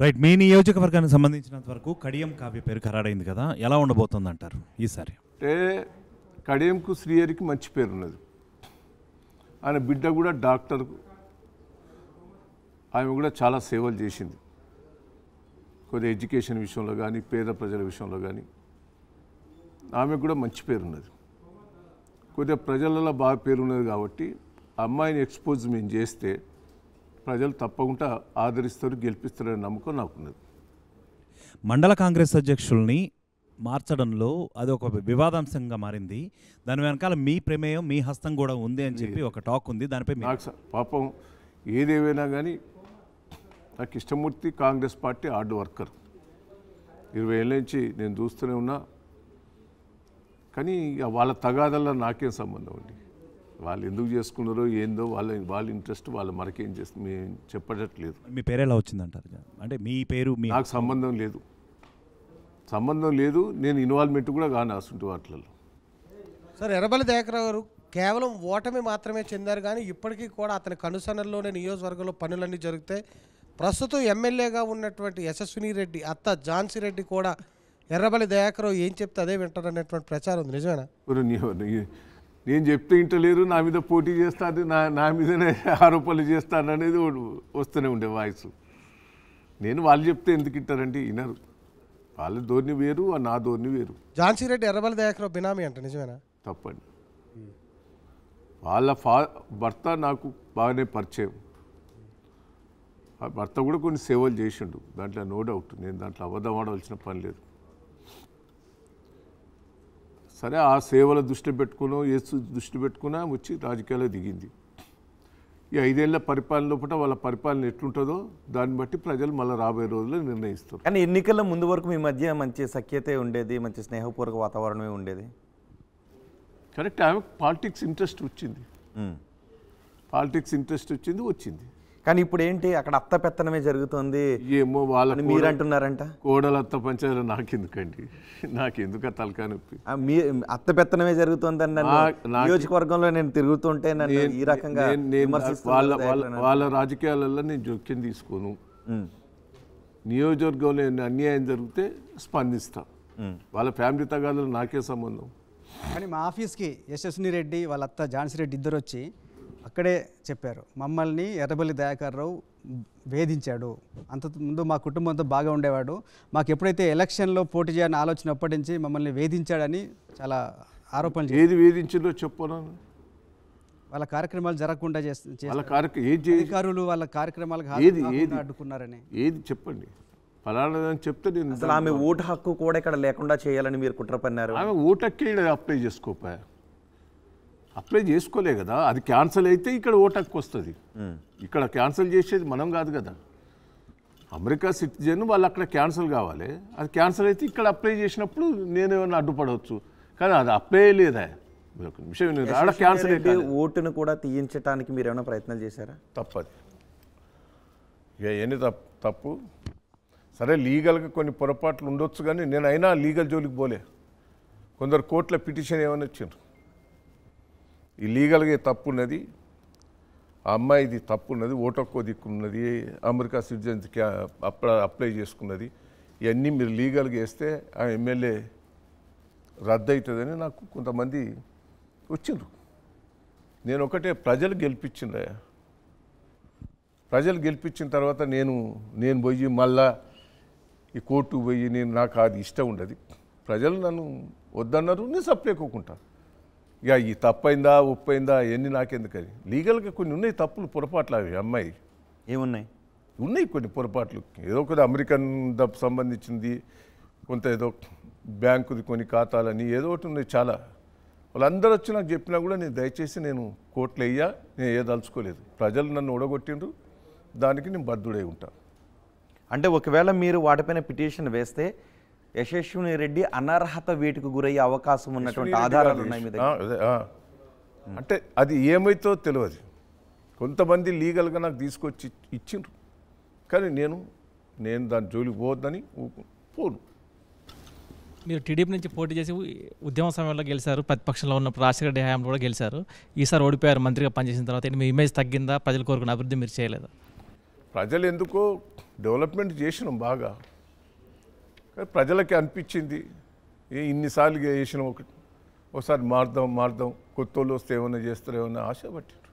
Right. మీ నియోజకవర్గానికి సంబంధించినంత వరకు కడియం కావ్య పేరు ఖరారైంది కదా, ఎలా ఉండబోతుంది అంటారు ఈసారి? అంటే కడియంకు శ్రీహరికి మంచి పేరు ఉన్నది. ఆయన బిడ్డ కూడా డాక్టర్, ఆమె కూడా చాలా సేవలు చేసింది కొద్దిగా ఎడ్యుకేషన్ విషయంలో కానీ పేద ప్రజల విషయంలో కానీ. ఆమెకు కూడా మంచి పేరు ఉన్నది, కొద్దిగా ప్రజలలో బాగా పేరు ఉన్నది. కాబట్టి అమ్మాయిని ఎక్స్పోజ్ మేము చేస్తే ప్రజలు తప్పకుండా ఆదరిస్తారు, గెలిపిస్తారనే నమ్మకం నాకున్నది. మండల కాంగ్రెస్ అధ్యక్షుల్ని మార్చడంలో అది ఒక వివాదాంశంగా మారింది. దాని వెనకాల మీ ప్రమేయం, మీ హస్తం కూడా ఉంది అని చెప్పి ఒక టాక్ ఉంది. దానిపై నాకు పాపం ఏదేమైనా కానీ నాకు Krishnamurthy Congress party hard worker. 20 ఏళ్ళ నుంచి నేను చూస్తూనే ఉన్నా. కానీ వాళ్ళ తగాదల్లో నాకేం సంబంధం అండి. వాళ్ళు ఎందుకు చేసుకున్నారో ఏందో వాళ్ళ ఇంట్రెస్ట్, వాళ్ళు మనకేం చేస్తుంది మేము చెప్పట్లేదు. మీ పేరు ఎలా వచ్చిందంటారు? అంటే మీ పేరు నాకు సంబంధం లేదు. నేను ఇన్వాల్వ్మెంట్ కూడా కాను అసలు వాటిలలో. సార్, ఎర్రబెల్లి దయాకర్ గారు కేవలం ఓటమి మాత్రమే చెందారు, కానీ ఇప్పటికీ కూడా అతని కనుసన్నల్లోనే నియోజకవర్గంలో పనులన్నీ జరుగుతాయి. ప్రస్తుతం ఎమ్మెల్యేగా ఉన్నటువంటి యశస్విని రెడ్డి అత్త ఝాన్సీ రెడ్డి కూడా ఎర్రబెల్లి దయాకర్ ఏం చెప్తే అదే వింటారనేటువంటి ప్రచారం ఉంది, నిజమేనా? నేను చెప్తే ఇంటలేరు, నా మీద పోటీ చేస్తాను, నా మీదనే ఆరోపణలు చేస్తాను అనేది వస్తూనే ఉండే వాయిస్. నేను వాళ్ళు చెప్తే ఎందుకు ఇంటారండి? వినరు. వాళ్ళ ధోరణి వేరు, నా ధోరణి వేరు. ఝాన్సీ రెడ్డి ఎర్రబెల్లి దయాకర్ బినామీ అంట, నిజమేనా? తప్పండి. వాళ్ళ భర్త నాకు బాగానే పరిచయం. ఆ భర్త కూడా కొన్ని సేవలు చేసిండు, దాంట్లో నో డౌట్. నేను దాంట్లో అబద్ధం ఆడవలసిన పని లేదు. సరే, ఆ సేవల దృష్టి పెట్టుకునో దృష్టి పెట్టుకున్నా వచ్చి రాజకీయాల్లో దిగింది. ఈ 5 ఏళ్ల పరిపాలన లోపల వాళ్ళ పరిపాలన ఎట్లుంటుందో దాన్ని బట్టి ప్రజలు మళ్ళీ రాబోయే రోజుల్లో నిర్ణయిస్తారు. కానీ ఎన్నికల ముందు వరకు మీ మధ్య మంచి సఖ్యతే ఉండేది, మంచి స్నేహపూర్వక వాతావరణమే ఉండేది. కరెక్ట్. ఆమె పాలిటిక్స్ ఇంట్రెస్ట్ వచ్చింది. కానీ ఇప్పుడు ఏంటి, అక్కడ అత్త పెత్తనమే జరుగుతుంది ఏమో వాళ్ళని మీరు అంటున్నారంట. కోడలు అత్త పంచాయతీ నాకెందుకండి, నాకెందుకు ఆ తలకాయ నొప్పి? మీ అత్త పెత్తనమే జరుగుతుంది అన్న నియోజకవర్గంలో నేను తిరుగుతుంటే నన్ను ఈ రకంగా వాళ్ళ రాజకీయాలలో నేను జోక్యం తీసుకోను. నియోజకవర్గంలో అన్యాయం జరిగితే స్పందిస్తా. వాళ్ళ ఫ్యామిలీ తగాదాలు నాకే సంబంధం. కానీ మా ఆఫీస్కి యశస్విని రెడ్డి వాళ్ళ అత్త ఝాన్సీ రెడ్డి ఇద్దరు వచ్చి అక్కడే చెప్పారు, మమ్మల్ని ఎర్రబెల్లి దయాకర్ రావు వేధించాడు. అంతకుముందు మా కుటుంబంతో బాగా ఉండేవాడు, మాకు ఎప్పుడైతే ఎలక్షన్లో పోటీ చేయాలని ఆలోచన అప్పటి నుంచి మమ్మల్ని వేధించాడని చాలా ఆరోపణలు. ఏది వేధించిందో చెప్పను. వాళ్ళ కార్యక్రమాలు జరగకుండా అధికారులు వాళ్ళ కార్యక్రమాలకు అడ్డుకున్నారని ఏది చెప్పండి. ఫలానాదని చెప్తే నేను అసలు ఆమె ఓటు హక్కు కూడా ఇక్కడ లేకుండా చేయాలని మీరు కుట్ర పన్నారు. ఆమె ఓటు హక్కే అప్లై చేసుకోలే కదా. అది క్యాన్సిల్ అయితే ఇక్కడ ఓటు హక్కు వస్తుంది. ఇక్కడ క్యాన్సిల్ చేసేది మనం కాదు కదా. అమెరికా సిటిజన్ వాళ్ళు అక్కడ క్యాన్సిల్ కావాలి. అది క్యాన్సిల్ అయితే ఇక్కడ అప్లై చేసినప్పుడు నేనేమన్నా అడ్డుపడవచ్చు. కానీ అది అప్లై లేదా విషయం క్యాన్సిల్ అయితే ఓటును కూడా తీయించడానికి మీరు ఏమైనా ప్రయత్నాలు చేశారా? తప్పది. ఇక ఎన్ని తప్పు. సరే, లీగల్గా కొన్ని పొరపాట్లు ఉండొచ్చు, కానీ నేను అయినా లీగల్ జోలికి పోలే. కొందరు కోర్టుల పిటిషన్ ఏమైనా వచ్చిండ్రు, ఈ లీగల్గా తప్పు ఉన్నది, ఆ అమ్మాయిది తప్పు ఉన్నది, ఓటొక్కో దిక్కున్నది, అమెరికా సిటిజన్స్కి అప్లై చేసుకున్నది, ఇవన్నీ మీరు లీగల్గా వేస్తే ఆ ఎమ్మెల్యే రద్దు అవుతుందని నాకు కొంతమంది వచ్చిండ్రు. నేను ఒకటే, ప్రజలు గెలిపించిండ్రయ్యా. ప్రజలు గెలిపించిన తర్వాత నేను పోయి మళ్ళా ఈ కోర్టుకు పోయి నాకు అది ఇష్టం ఉండదు. ప్రజలు నన్ను వద్దన్నారు, నేను సప్లేకోకుంటా. ఇక ఈ తప్పైందా ఒప్పైందా ఎన్ని నాకెందుకని. లీగల్గా కొన్ని ఉన్నాయి తప్పులు, పొరపాట్లు. అవి అమ్మాయి ఉన్నాయి కొన్ని పొరపాట్లు. ఏదో కొద్ది అమెరికన్ సంబంధించింది, కొంత ఏదో బ్యాంకుది కొన్ని ఖాతాలని ఏదో ఒకటి ఉన్నాయి చాలా. వాళ్ళందరూ వచ్చి నాకు చెప్పినా కూడా నేను దయచేసి నేను కోర్టులో నేను ఏదలుచుకోలేదు. ప్రజలు నన్ను ఓడగొట్టిండ్రు, దానికి నేను బద్దుడై ఉంటాను. అంటే ఒకవేళ మీరు వాటిపైన పిటిషన్ వేస్తే యశస్విని రెడ్డి అనర్హత వేటుకు గురయ్యే అవకాశం ఉన్నటువంటి ఆధారాలు ఉన్నాయి మీ దగ్గర? అంటే అది ఏమైతో తెలియదు. కొంతమంది లీగల్గా నాకు తీసుకొచ్చి ఇచ్చిండ్రు, కానీ నేను దాని జోలికి పోవద్దని పోను. మీరు టీడీపీ నుంచి పోటీ చేసి ఉద్యమ సమయంలో గెలిచారు, ప్రతిపక్షంలో ఉన్నప్పుడు రాజశేఖర హయాంలో కూడా గెలిచారు. ఈసారి ఓడిపోయారు మంత్రిగా పనిచేసిన తర్వాత. మీ ఇమేజ్ తగ్గిందా? ప్రజలు కోరుకున్న అభివృద్ధి మీరు చేయలేదా? ప్రజలు ఎందుకో డెవలప్మెంట్ చేసినాం బాగా, కానీ ప్రజలకి అనిపించింది ఇన్నిసార్లు చేసినాం ఒకసారి మారుదాం కొత్త వాళ్ళు వస్తే ఏమైనా చేస్తారేమన్నా ఆశ పట్టిండ్రు.